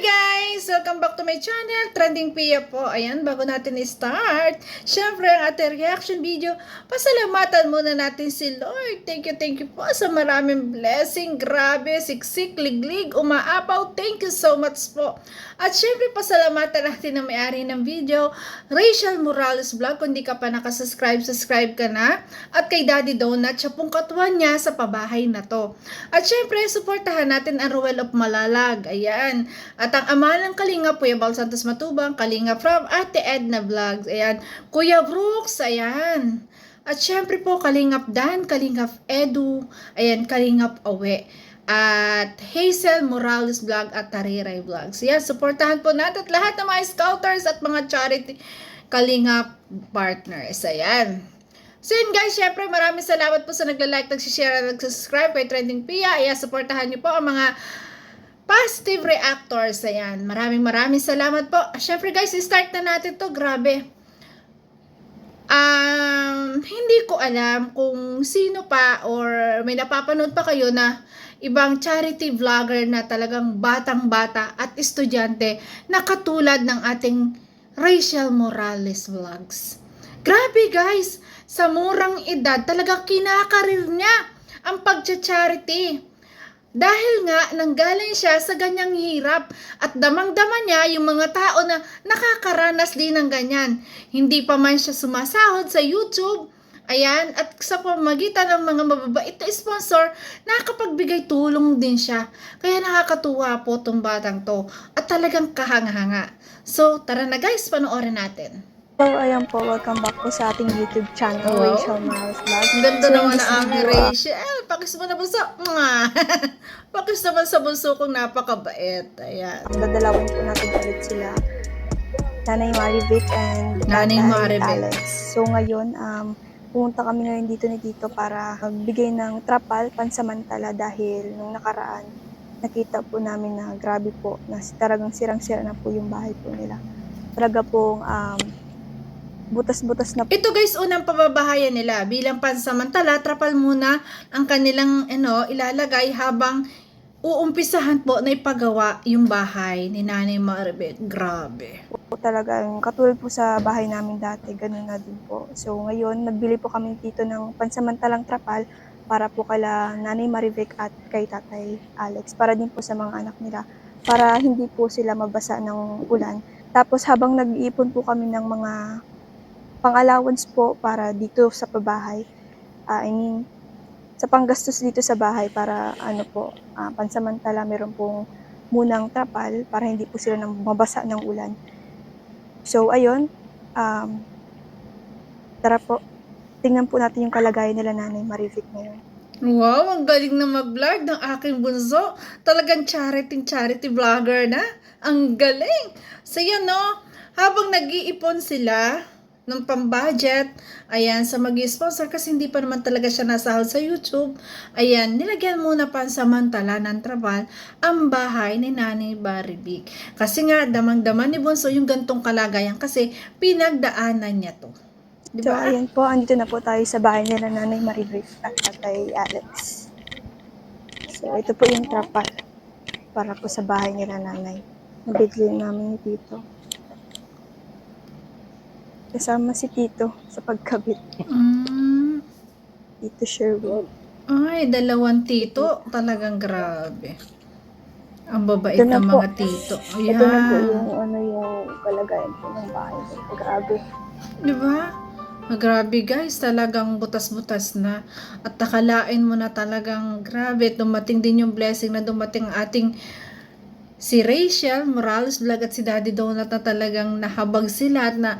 Guys! Welcome back to my channel, Trending Pia po. Ayan, bago natin i-start, syempre ang ating reaction video, pasalamatan muna natin si Lord. Thank you po sa maraming blessing. Grabe, siksik, liglig, umaapaw. Thank you so much po. At syempre, pasalamatan natin ang may-ari ng video, Rachel Morales Vlog. Kung di ka pa nakasubscribe, subscribe ka na. At kay Daddy Donut, siya pong katuwan niya sa pabahay na to. At syempre, supportahan natin ang Ruel of Malalag. Ayan. At ang ama ng Kalinga, Kuya Bal Santos Matubang, Kalinga from Ate Edna Vlogs. Ayan. Kuya Brooks, ayan. At syempre po, Kalingap Dan, Kalingap Edu, ayan, Kalingap Awe. At Hazel Morales Vlog at Tariray Vlogs. Yan, supportahan po natin at lahat ng mga scouters at mga charity Kalingap partners. Ayan. So yun guys, syempre maraming salamat po sa nagla-like, nagsishare at nagsubscribe kay Trending Pia. Ayan, supportahan niyo po ang mga positive reactors. Ayan, maraming salamat po. Syempre guys, start na natin to. Grabe. Hindi ko alam kung sino pa or may napapanood pa kayo na ibang charity vlogger na talagang batang-bata at estudyante na katulad ng ating Rachel Morales Vlogs. Grabe guys, sa murang edad talagang kinakarir niya ang pagcha-charity. Dahil nga nanggaling siya sa ganyang hirap at damang-dama niya yung mga tao na nakakaranas din ng ganyan. Hindi pa man siya sumasahod sa YouTube, ayan, at sa pamagitan ng mga mababait na sponsor, nakapagbigay tulong din siya. Kaya nakakatuwa po tong batang to at talagang kahanga-hanga. So tara na guys, panoorin natin. So, ayan po, welcome back po sa ating YouTube channel, Wow. Rachel Morales Vlog. Ang ganda So, naman this na aming video, Rachel. Pakis mo na bunso. Pakis naman sa bunso kong napakabait. Ayan. dadalawin po natin ulit sila, Nanay Marivic and Nanay Tatay Marivic. Alex. So, ngayon, pumunta kami ngayon dito ni Tito para magbigay ng trapal pansamantala dahil nung nakaraan, nakita po namin na grabe po, na talagang sirang-sira na po yung bahay po nila. Talaga pong butas-butas na po. Ito guys, unang pababahayan nila. Bilang pansamantala, trapal muna ang kanilang ilalagay habang uumpisahan po na ipagawa yung bahay ni Nanay Maribet. Grabe. Talagang katulad po sa bahay namin dati, ganun na din po. So ngayon, nagbili po kami dito ng pansamantalang trapal para po kala Nanay Marivic at kay Tatay Alex, para din po sa mga anak nila, para hindi po sila mabasa ng ulan. Tapos habang nag-iipon po kami ng mga pang-allowance po para dito sa pabahay, sa panggastos dito sa bahay para pansamantala meron pong munang trapal para hindi po sila mabasa ng ulan. So ayun, tara po, tingnan po natin yung kalagayan nila Nanay Marivic ngayon. Wow, ang galing na mag-vlog ng aking bunso. Talagang charity vlogger na. Ang galing. So yun no, habang nag-iipon sila ng pang-budget, ayan, sa mag-sponsor kasi hindi pa naman talaga siya nasahod sa YouTube, ayan, nilagyan muna pansamantala ng trapal ang bahay ni Nanay Marivic. Kasi nga, damang-daman ni Bunso yung gantong kalagayan kasi pinagdaanan niya to. So ayan po, andito na po tayo sa bahay nila Nanay Marivic at Tatay Alex. So ito po yung trapal para po sa bahay nila Nanay. Nabigli namin ni Tito. Kasama si Tito sa pagkabit. Tito Sherwood. Ay, dalawang tito. Talagang grabe. Ang babait Ito na ng po. mga tito. Ito na po Ayan. yung kalagayan po ng bahay. Grabe. Diba? Grabe guys, talagang butas-butas na. At nakalain mo na talagang grabe. Dumating din yung blessing na dumating ating si Rachel Morales Vlog at si Daddy Donut na talagang nahabag sila at na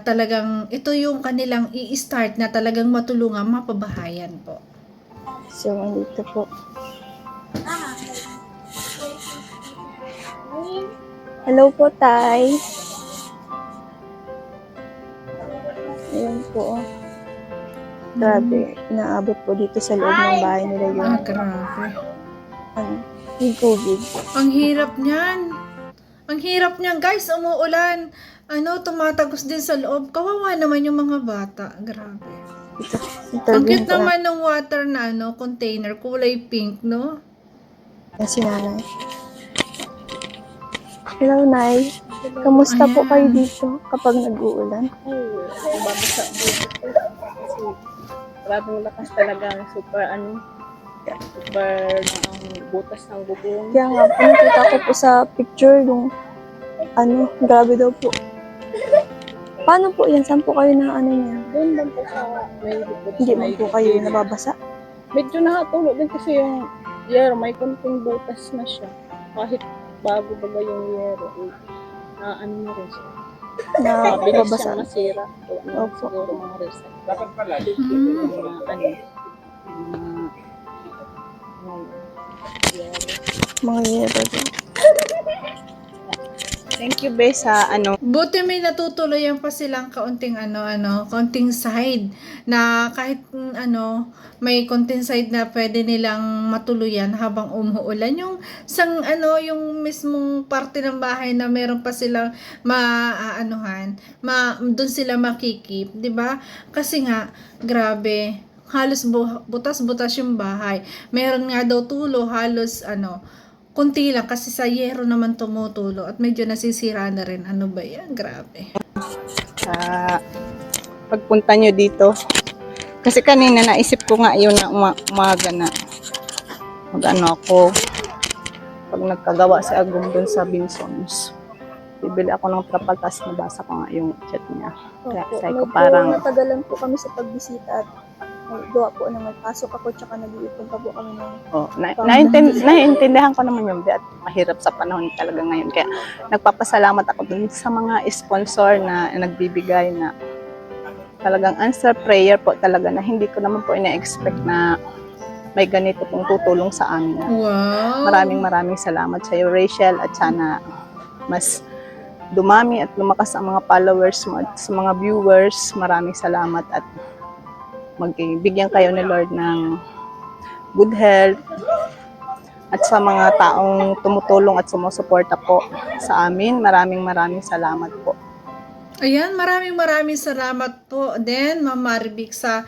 talagang ito yung kanilang i-start na talagang matulungan mapabahayan po. So, andito po. Hello po, Tay. Ayan po. Grabe. Naabot po dito sa loob ng bahay nila yung Grabe. yung COVID. Ang hirap niyan. Ang hirap niyan guys, umuulan. Tumatagos din sa loob. Kawawa naman yung mga bata. Grabe. Ang cute naman ng water na container, kulay pink, no? Yan si Nanay. Hello, Nay. Kamusta po Ayan. kayo dito kapag nag-uulan? Ay, babasa dito po. Kasi maraming lakas talaga. Super ang butas ng bubong. Kaya nga po, nakita ko po sa picture yung grabe daw po. Paano po yan? Saan po kayo na niya? Doon lang po sa may likod. Hindi man po kayo nababasa? Medyo nakatulog din kasi yung yero, may konting butas na siya. Kahit bago baga yung yero, na na rin siya. Mabilis Nababasa? siyang masira. O, Opo. siguro mga reset. Hmm. Mga yero. Thank you, Be, sa Buti may natutuloyan pa silang kaunting kaunting side na kahit may konting side na pwede nilang matuluyan habang umuulan. Yung yung mismong parte ng bahay na meron pa silang doon sila makikip, 'di ba? Kasi nga grabe, halos butas-butas yung bahay. Meron nga daw tulo, halos kunti lang kasi sa yero naman tumutulo at medyo nasisira na rin. Ano ba yan? Grabe. sa pagpunta nyo dito. Kasi kanina naisip ko nga yun na umaga na ako pag nagkagawa si Agum dun sa Binsons. Bibili ako ng trapal, tapos nabasa ko nga yung chat niya. Kaya Opo, sabi ko medyo parang, natagalan po kami sa pagbisita at gawa po na may pasok ako tsaka nag-iipon pa po kami ng naiintindihan ko naman yung at mahirap sa panahon talaga ngayon. Kaya nagpapasalamat ako dun sa mga sponsor na nagbibigay na talagang answer prayer po talaga na hindi ko naman po ina-expect na may ganito pong tutulong sa amin. Wow. Maraming salamat sa iyo, Rachel, at sana mas dumami at lumakas ang mga followers mo at sa mga viewers. Maraming salamat at magbigyan kayo ni Lord ng good health at sa mga taong tumutulong at sumusuporta po sa amin. Maraming salamat po. Ayan, maraming salamat po din, Ma'am Marvic, sa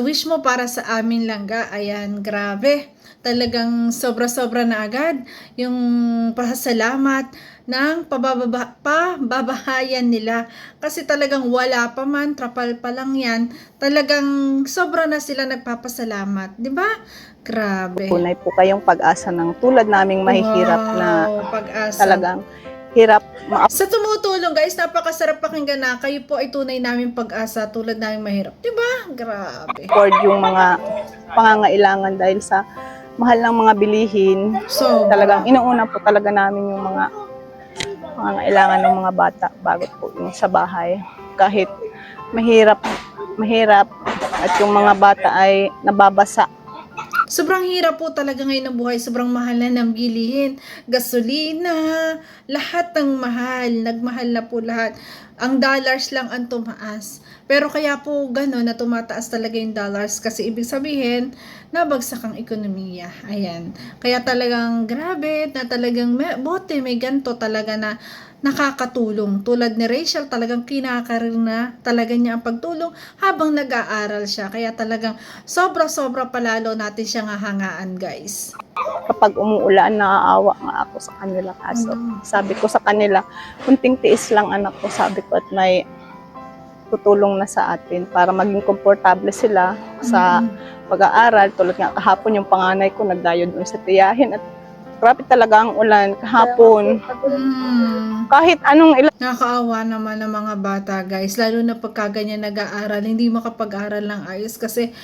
wish mo para sa amin langga. Ayan, grabe. Talagang sobra-sobra na agad yung pasasalamat ng pababahayan nila. Kasi talagang wala pa man, trapal pa lang yan. Talagang sobra na sila nagpapasalamat. Di ba? Grabe. Tunay po kayong pag-asa ng tulad naming mahihirap na pag-asa. talagang hirap Sa tumutulong guys, napakasarap pakinggan na kayo po ay tunay namin pag-asa tulad namin mahirap. Diba? Grabe. afford yung mga pangangailangan dahil sa mahal ng mga bilihin. So, Talagang inuuna po talaga namin yung mga pangangailangan ng mga bata bago po yung sa bahay. Kahit mahirap at yung mga bata ay nababasa. sobrang hirap po talaga ngayon ng buhay. Sobrang mahal na ng bilihin. Gasolina, lahat ng mahal. Nagmahal na po lahat. Ang dollars lang ang tumaas. Pero kaya po gano'n na tumataas talaga yung dollars kasi ibig sabihin, nabagsak ang ekonomiya. Ayan. Kaya talagang grabe na talagang bote may ganto talaga na nakakatulong. Tulad ni Rachel, talagang kinakarir na talaga niya ang pagtulong habang nag-aaral siya. Kaya talagang sobra-sobra palalo natin siyang hahangaan, guys. Kapag umuulan, naaawa nga ako sa kanila. Kaso sabi ko sa kanila, kunting tiis lang anak ko, sabi ko, at may tutulong na sa atin para maging komportable sila sa pag-aaral. Tulad nga kahapon yung panganay ko nagdayo doon sa tiyahin at grabe talaga ang ulan kahapon. Kahit anong Nakakaawa naman ng mga bata, guys. Lalo na pagka ganyan nag-aaral, hindi makapag-aral ng ayos kasi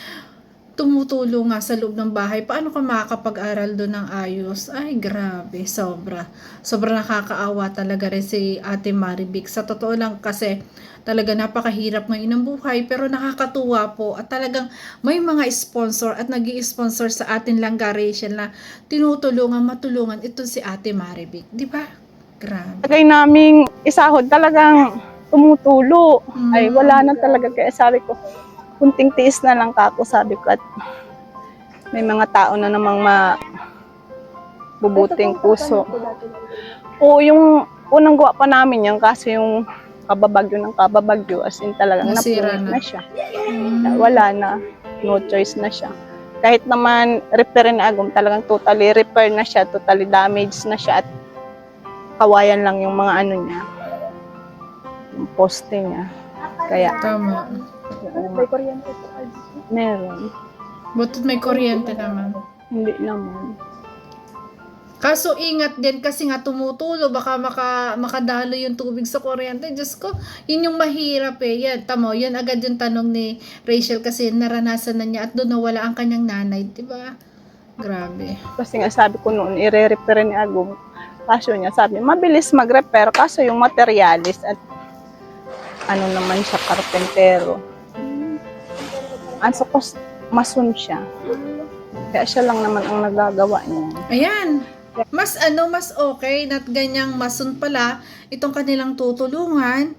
tumutulong nga sa loob ng bahay. Paano ka makakapag-aral doon ng ayos? Ay, grabe. Sobra. Sobra nakakaawa talaga rin si Ate Marvic. Sa totoo lang kasi talaga napakahirap ngayon ng buhay pero nakakatuwa po at talagang may mga sponsor at nag-i-sponsor sa atin langga Rachel na matulungan ito si Ate Marvic. Di ba? Grabe. lagay naming isahod talagang tumutulo. Ay wala na talaga, kaya sabi ko kunting tiis na lang kako, sabi ko, at may mga tao na namang mabubuting puso. O yung unang gawa pa namin yan kasi yung kababagyo as in talagang Nasira napunit na. na siya. Wala na, no choice na siya. Kahit naman repair na Agum, talagang totally repair na siya, totally damaged na siya at kawayan lang yung mga ano niya, yung poste niya. Kaya, Tama. May kuryente po. meron. Butit may kuryente naman. Hindi naman. Kaso ingat din kasi nga tumutulo, baka makadalo yung tubig sa kuryente. Diyos ko, yun yung mahirap eh. Yan, tamo, yan agad yung tanong ni Rachel kasi naranasan na niya at doon nawala ang kanyang nanay, diba? Grabe. Kasi nga sabi ko noon, i-repair ni Agum. Kaso niya, sabi, mabilis mag-repair. Kaso yung materialis at ano naman siya, karpentero. Ang sukos, masun siya. Kaya siya lang naman ang nagagawa niya. Ayan. Mas okay na ganyang masun pala itong kanilang tutulungan.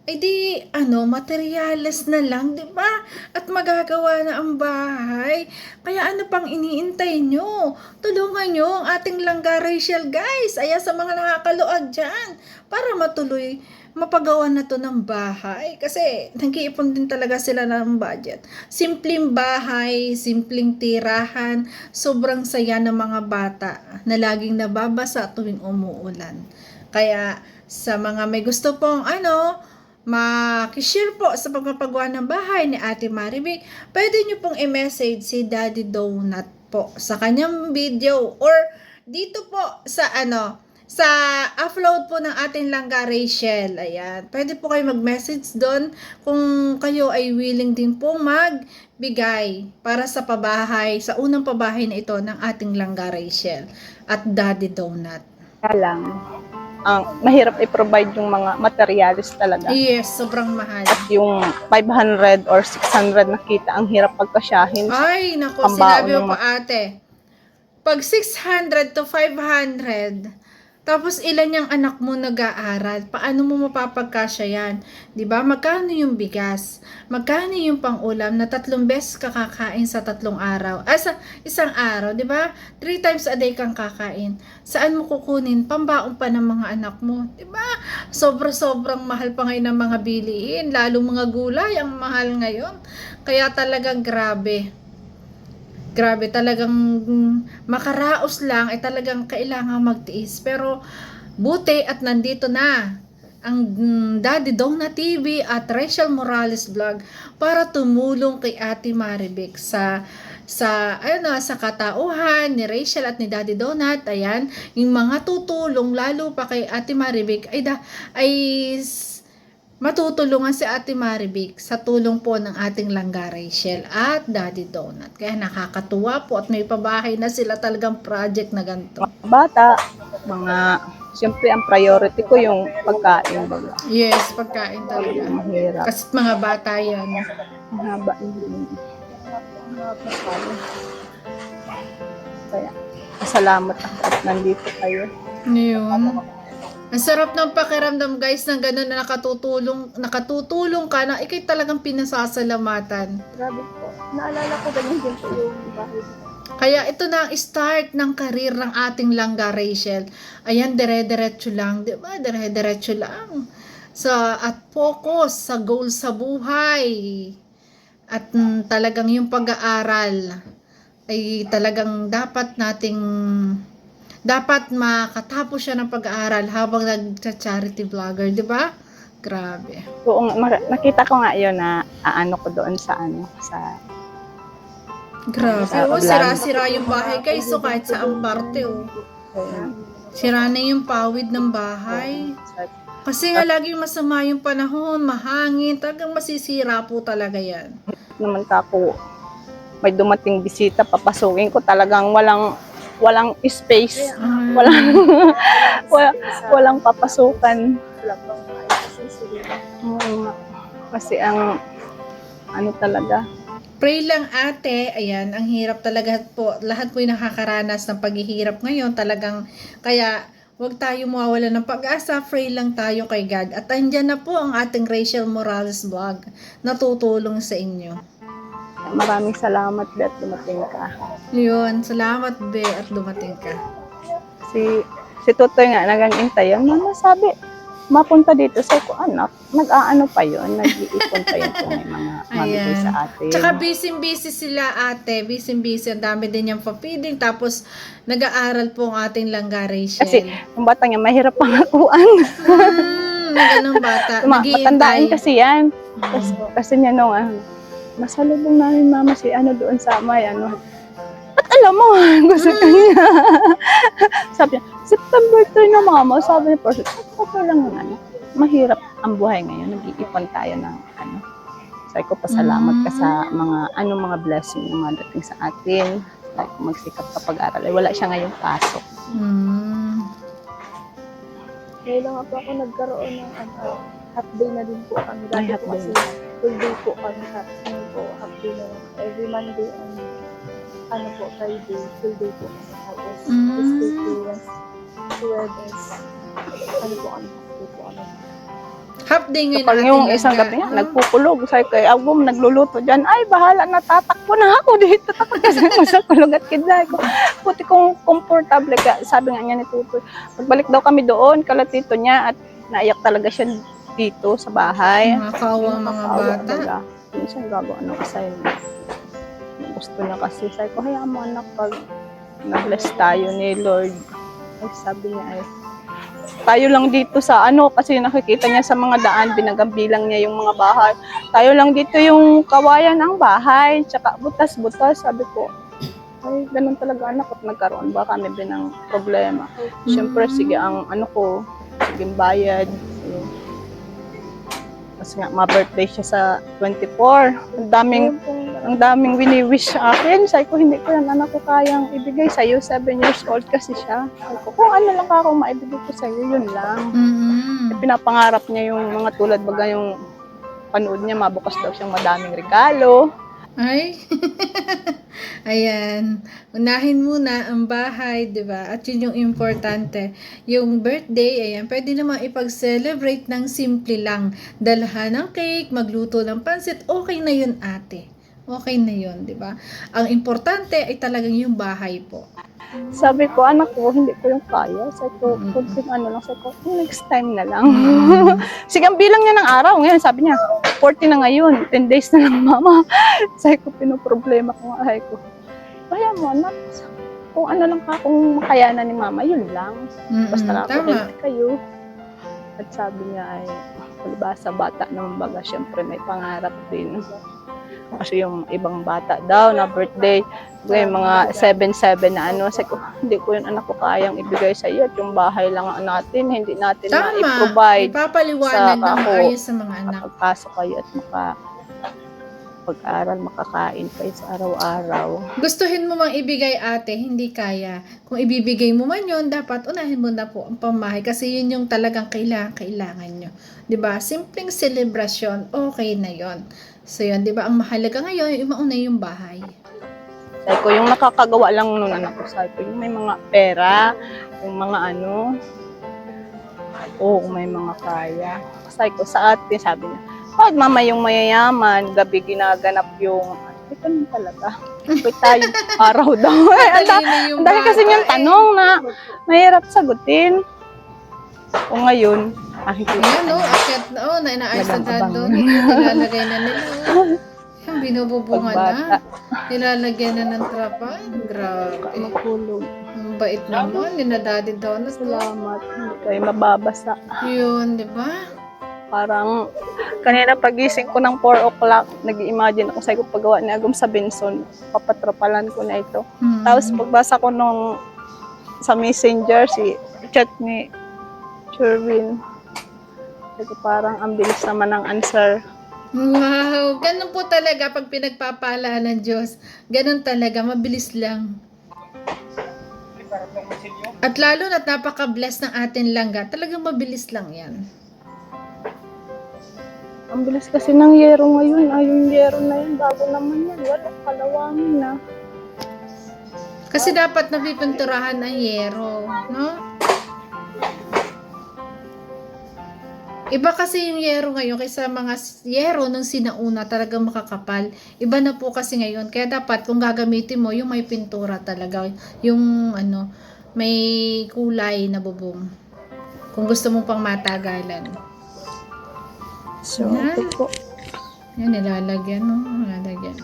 Ay di, materyales na lang, di ba? At magagawa na ang bahay. Kaya ano pang iniintay nyo? Tulungan nyo ang ating langga Rachel, guys. Ayan sa mga nakakaluag dyan. Para mapagawa na to ng bahay. Kasi nag-iipon din talaga sila ng budget. Simpleng bahay, simpleng tirahan. Sobrang saya ng mga bata na laging nababasa tuwing umuulan. Kaya sa mga may gusto pong makishare po sa pagpapagawa ng bahay ni Ate Marivic, pwede nyo pong i-message si Daddy Donut po sa kanyang video or dito po sa sa upload po ng ating langga Rachel. Ayan, pwede po kayo mag-message doon kung kayo ay willing din po magbigay para sa pabahay, sa unang pabahay na ito ng ating langga Rachel at Daddy Donut. Kaya lang, ang mahirap i-provide yung mga materialis talaga. Yes, sobrang mahal. At yung 500 or 600 na kita, ang hirap pagkasyahin. Ay, nako, Pambaon sinabi ng mo pa ate. Pag 600 to 500, tapos ilan yung anak mo nag-aaral, paano mo mapapagkasya yan? Diba? Magkano yung bigas? Magkano yung pang-ulam na 3 beses kakakain sa 3 araw? Sa isang araw, diba? 3 times a day kang kakain. Saan mo kukunin? Pambaon pa ng mga anak mo. Diba? Sobrang mahal pa ngayon ng mga bilihin. Lalo mga gulay, ang mahal ngayon. Kaya talagang grabe. Grabe, talagang makaraos lang ay talagang kailangan magtiis. Pero buti at nandito na ang Daddy Donut TV at Rachel Morales Vlog para tumulong kay Ate Marivic sa katauhan ni Rachel at ni Daddy Donut. Ayan, yung mga tutulong lalo pa kay Ate Marivic ay matutulungan si Ate Marivic sa tulong po ng ating langga Rachel at Daddy Donut. Kaya nakakatuwa po at may pabahay na sila, talagang project na ganito. Bata, siyempre ang priority ko yung pagkain. Baga. Yes, pagkain talaga. Mahirap. Kasi mga bata yan. Mahaba. Kaya, salamat ako at nandito kayo. Yun. Ang sarap ng pakiramdam guys ng gano'n na nakatutulong ka na ikay talagang pinasasalamatan. Grabe po. Naalala ko ganyan din po yung bahay. Kaya ito na ang start ng karir ng ating langga Rachel. Ayan, dire-diretso lang. Diba? Dire-diretso lang. At focus sa goal sa buhay. At talagang yung pag-aaral ay talagang dapat makatapos siya ng pag-aaral habang nag-charity vlogger, di ba? Grabe. Oo, nakita ko nga yun na ko doon sa Grabe. Sa Oh, vlog. sira-sira yung bahay guys. So kahit saan parte, sira na yung pawid ng bahay. Kasi nga laging masama yung panahon, mahangin, talagang masisira po talaga yan. naman ako, may dumating bisita, papasukin ko, talagang walang space. Walang papasukan. Kasi ang talaga. Pray lang ate, ayan, ang hirap talaga po. Lahat po yung nakakaranas ng paghihirap ngayon, talagang, kaya huwag tayo mawawala ng pag-asa, pray lang tayo kay God. At andyan na po ang ating Rachel Morales Vlog, natutulong sa inyo. Maraming salamat, Be, at dumating ka. Yun, salamat Be, at dumating ka. Si Tutoy nga, nagangintay. Ano sabi? mapunta dito. Sabi ko, anak, nag-aano pa yun, nag-iipon pa yun kung may mga mabigay Ayan. sa atin. Tsaka busy-busy sila ate. Busy-busy. Ang dami din yung pa-feeding. Tapos, nag-aaral po ang ating langga Rachel. Kasi, yung bata niya, mahirap pangakuan. Ganong bata. Matandaan kasi yan. Mm. Kasi niya nung, nasalubong namin mama si ano doon sa may ano. At alam mo, gusto niya. Sabi niya, September 3 na mama. Sabi niya, September lang ng ano. Mahirap ang buhay ngayon. Nag-iipon tayo ng ano. Sabi ko, pasalamat ka sa mga blessing na mga dating sa atin. Sabi ko, magsikap ka pag-aral. Ay, wala siya ngayong pasok. Ngayon lang po ako nagkaroon ng half day na din po kami. Ay, Dati half po day. kasi full day po kami. Half day na lang. Every Monday and Friday, full day po kami. Tapos, Tuesday to Wednesday, kami, half day po kami. Half day ngayon Kapag yung isang gabi niya, nagpukulog. Sabi ko, Agum, nagluluto dyan. Ay, bahala na, tatakbo na ako dito. Kasi sa kulog at kidlay ko. Puti kong komportable ka. Sabi nga niya ni Tutoy, pagbalik daw kami doon, kalatito niya, at naiyak talaga siya dito sa bahay. Mga kawang mga bata. Minsan gagawa ng assignment. Gusto niya kasi. Sabi ko, hayaan mo anak, pag na-bless tayo ni Lord. Ay, sabi niya ay, tayo lang dito sa kasi nakikita niya sa mga daan, binagambilang niya yung mga bahay. Tayo lang dito yung kawayan ng bahay, tsaka butas-butas. Sabi ko, ay, ganun talaga anak, at nagkaroon ba kami din ng problema. Siyempre, sige, ang sige, bayad. Kasi nga, ma-birthday siya sa 24. Ang daming wini-wish sa akin. Sabi ko, hindi ko yan anak ko kayang ibigay sa'yo. 7 years old kasi siya. Sabi ko, kung ano lang akong maibigay ko sa'yo, yun lang. Pinapangarap niya yung mga tulad baga yung panood niya, mabukas daw siyang madaming regalo. Ay, ayan. Unahin muna ang bahay, di ba? At yun yung importante. Yung birthday, ayan, pwede naman ipag-celebrate ng simple lang. Dalhan ng cake, magluto ng pansit, okay na yun ate. Okay na yun, di ba? Ang importante ay talagang yung bahay po. Sabi ko, anak ko, hindi ko yung kaya. Sabi ko, kunting lang. Sabi ko, next time na lang. Sige, ang bilang niya ng araw. Ngayon, sabi niya, 40 na ngayon. 10 days na lang, mama. Sabi ko, pinoproblema ko nga. Sabi ko, kaya mo, anak. Kung kung makayanan ni mama, yun lang. Basta lang ako, healthy kayo. At sabi niya ay, palibasa bata naman baga, syempre may pangarap din. Kasi yung ibang bata daw na birthday, mga 7-7 na sabi ko, hindi ko yun anak ko kayang ibigay sa iyo at yung bahay lang natin, hindi natin ma-provide. Ipapaliwanag ng maayos sa mga anak. Pagpasok kayo at pag-aral, makakain kayo sa araw-araw. Gustuhin mo mang ibigay ate, hindi kaya. Kung ibibigay mo man yun, dapat unahin mo na po ang pamahay kasi yun yung talagang kailangan nyo. 'Di ba? Simpleng selebrasyon, okay na yon. So yun, 'di ba? Ang mahalaga ngayon, yung mauna yung bahay. Sabi ko, yung nakakagawa lang nun anak ko, sabi ko, yung may mga pera, yung mga kung may mga kaya. Sabi ko, sa atin, sabi niya, pag mama yung mayayaman, gabi ginaganap yung, ito naman talaga. Pwede tayo araw daw. Ang dami kasi niyang tanong na mahirap sagutin. O ngayon, akyat na, inaayos na doon. Nilalagay na nila. Yung binububungan na. Nilalagyan na ng trapal. Grabe. Makulog. Ang bait naman. Ninadadid daw na. Salamat. Hindi kayo mababasa. Yun, di ba? Parang kanina pagising ko ng 4 o'clock, nag-imagine ako sa paggawa ni Agum sa Benson. Papatrapalan ko na ito. Tapos pagbasa ko sa messenger, chat ni Sherwin. Parang ang bilis naman ng answer. Wow, ganun po talaga pag pinagpapalaan ng Diyos. Ganun talaga, mabilis lang. At lalo na't napaka-bless ng atin langga, talagang mabilis lang yan. Ang bilis kasi ng yero ngayon. Yung yero na yun, bago naman yan. Wala, kalawangin na. Kasi dapat napipinturahan ang yero, no? Iba kasi yung yero ngayon kaysa mga yero nung sinauna talagang makakapal. Iba na po kasi ngayon. Kaya dapat kung gagamitin mo, yung may pintura talaga. Yung may kulay na bubong. Kung gusto mo pang matagalan. So, Na? ito po. Yan, nilalagyan, no? Nilalagyan.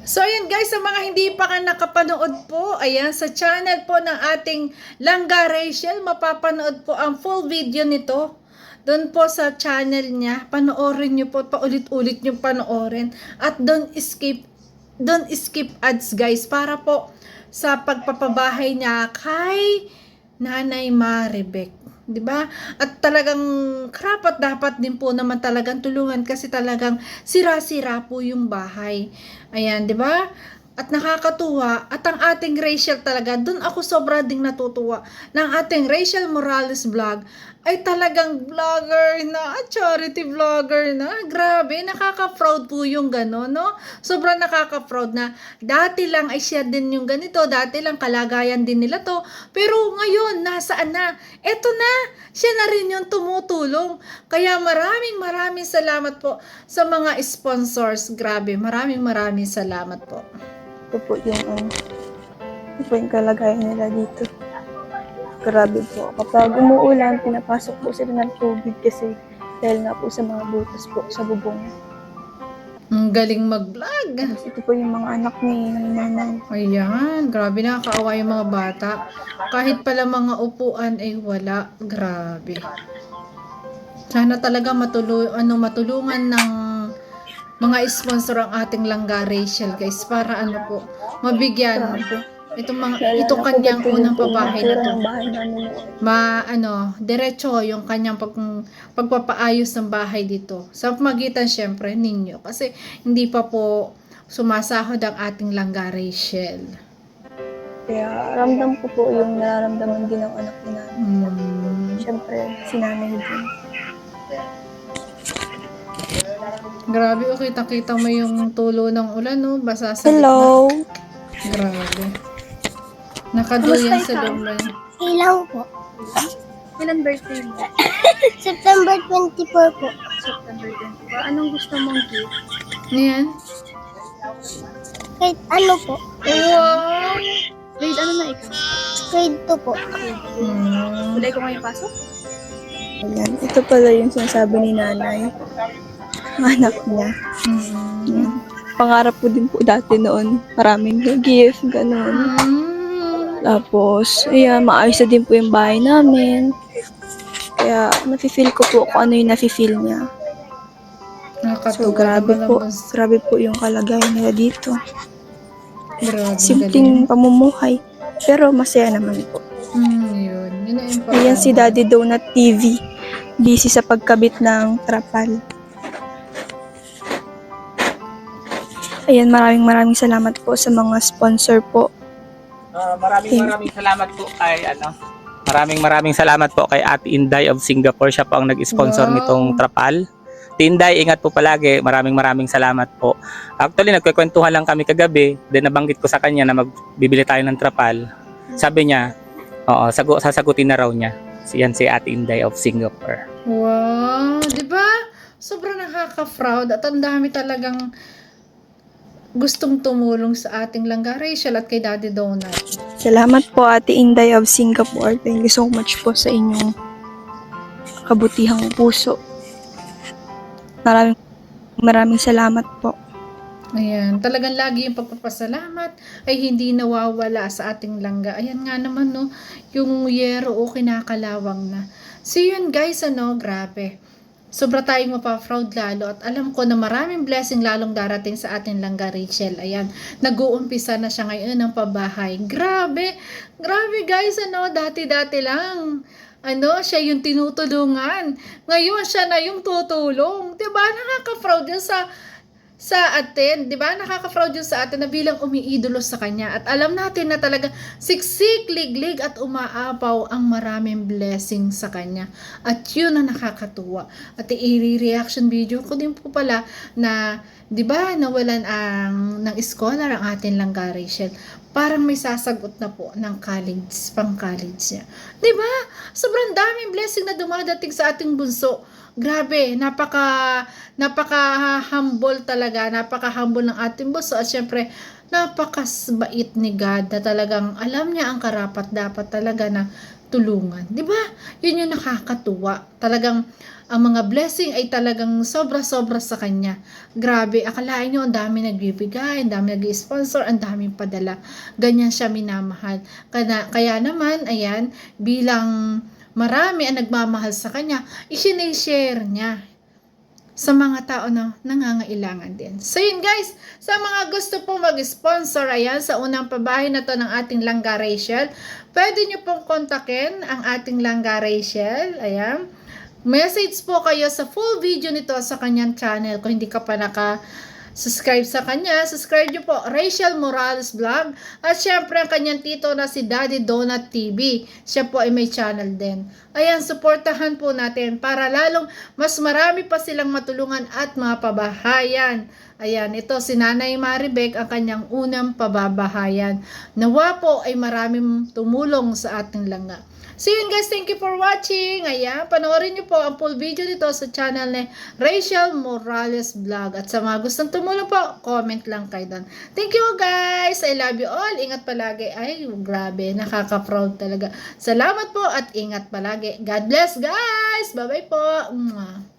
So, ayan guys, sa mga hindi pa ka nakapanood po, ayan, sa channel po ng ating Langga Rachel, mapapanood po ang full video nito. Doon po sa channel niya, panoorin nyo po, paulit-ulit nyo panoorin. At don't skip ads guys, para po sa pagpapabahay niya kay Nanay Maribek. 'Di ba? At talagang karapat dapat din po naman talagang tulungan kasi talagang sira-sira po yung bahay. Ayan, 'di ba? At nakakatuwa at ang ating Rachel talaga, dun ako sobra ding natutuwa ng ating Rachel Morales vlog ay talagang vlogger na, charity vlogger na. Grabe, nakaka-proud po yung gano'n, no? Sobrang nakaka-proud na dati lang ay siya din yung ganito, dati lang kalagayan din nila to, pero ngayon, nasaan na? Eto na, siya na rin yung tumutulong. Kaya maraming salamat po sa mga sponsors. Grabe, maraming salamat po. Ito po yung ito po yung kalagayan nila dito. Grabe po. Kapag umuulan, pinapasok po sila ng tubig kasi dahil nga po sa mga butas po sa bubong. Ang galing mag-vlog. Tapos ito po yung mga anak ni nanay. Ayan, grabe, nakakaawa yung mga bata. Kahit pala mga upuan ay wala. Grabe. Sana talaga matulungan ng mga sponsor ang ating Langga Rachel guys para po mabigyan Grabe. itong kanyang unang pabahay na to. Bahay namin noon. Diretso yung kanyang pagpapaayos ng bahay dito. Sa pamagitan syempre ninyo kasi hindi pa po sumasahod ang ating Langga Rachel. Kaya ramdam ko po yung nararamdaman din ng anak ni nanay. Siyempre, si nanay din. Grabe, kita mo yung tulo ng ulan, no? Basa sa Hello! gitna. Grabe. Nakaduyan sa lumen. Ilaw po. Ilan birthday mo? September 24 po. September 24. Anong gusto mong gift? Ayan. Grade ano po? Wow! Grade ano na ikaw? Grade 2 po. Kulay ko ngayon pasok? Ayan. Ito pala yung sinasabi ni nanay. Anak niya. Ayan. Pangarap ko din po dati noon. Maraming gift, gano'n. Tapos, ayan, maayos na din po yung bahay namin. Kaya, nafe-feel ko po kung ano yung nafe-feel niya. So, grabe po. Grabe po yung kalagayan nila dito. Grabe. Simpleng pamumuhay. Pero masaya naman po. Yun. Yun ang importante. Ayan si Daddy Donut TV. Busy sa pagkabit ng trapal. Ayan, maraming salamat po sa mga sponsor po. Maraming salamat po kay Maraming salamat po kay Ate Inday of Singapore. Siya po ang nag-sponsor Wow. nitong trapal. Ate Inday, ingat po palagi. Maraming salamat po. Actually, nagkukwentuhan lang kami kagabi. Then nabanggit ko sa kanya na magbibili tayo ng trapal. Sabi niya, oo, sasagutin na raw niya. Yan si Ate Inday of Singapore. Wow, 'di ba? Sobrang nakaka-proud at ang dami talagang gustong tumulong sa ating Langga Rachel at kay Daddy Donut. Salamat po Ate Inday of Singapore. Thank you so much po sa inyong kabutihang puso. Maraming salamat po. Ayan, talagang lagi yung pagpapasalamat ay hindi nawawala sa ating Langga. Ayan nga naman, no, yung yero o kinakalawang na. So yun guys, grabe. Sobra tayong mapaproud lalo at alam ko na maraming blessing lalong darating sa ating Langga Rachel. Ayan, nag-uumpisa na siya ngayon ng pabahay. Grabe guys, dati-dati lang. Siya yung tinutulungan. Ngayon, siya na yung tutulong. Diba? Nakaka-proud yun sa atin, 'di ba? Nakaka-proud yun sa atin na bilang umiidolo sa kanya at alam natin na talaga siksik, liglig at umaapaw ang maraming blessing sa kanya. At yun ang nakakatuwa. At i-reaction video ko din po pala na 'di ba nawalan ng scholar ang ating Langga Rachel. parang may sasagot na po ng college, pang-college niya. 'Di ba? Sobrang daming blessing na dumadating sa ating bunso. Grabe, napaka-humble talaga, napaka-humble ng ating bunso at syempre, napakasbait ni God na talagang alam niya ang karapat-dapat talaga na tulungan. 'Di ba? Yun yung nakakatuwa. Talagang ang mga blessing ay talagang sobra-sobra sa kanya. Grabe, akalain nyo ang dami nagbibigay, ang dami nag-sponsor, ang daming padala. Ganyan siya minamahal. Kaya naman, ayan, bilang marami ang nagmamahal sa kanya, isinishare niya sa mga tao na nangangailangan din. So yun guys, sa mga gusto po mag-sponsor, ayan, sa unang pabahay na to ng ating Langga Rachel, pwede nyo pong kontakin ang ating Langga Rachel, ayan. Message po kayo sa full video nito sa kanyang channel. Kung hindi ka pa naka-subscribe sa kanya, subscribe nyo po, Rachel Morales Vlog. At syempre ang kanyang tito na si Daddy Donut TV. Siya po ay may channel din. Ayan, supportahan po natin para lalong mas marami pa silang matulungan at mga pabahayan. Ayan, ito si Nanay Maribek ang kanyang unang pababahayan. Nawa po ay maraming tumulong sa ating langga. So yun guys, thank you for watching. Ayan, panoorin nyo po ang full video dito sa channel ni Rachel Morales Vlog. At sa mga gustong tumulong po, comment lang kayo doon. Thank you guys. I love you all. Ingat palagi. Ay, grabe. Nakaka-proud talaga. Salamat po at ingat palagi. God bless guys. Bye-bye po. Mwah.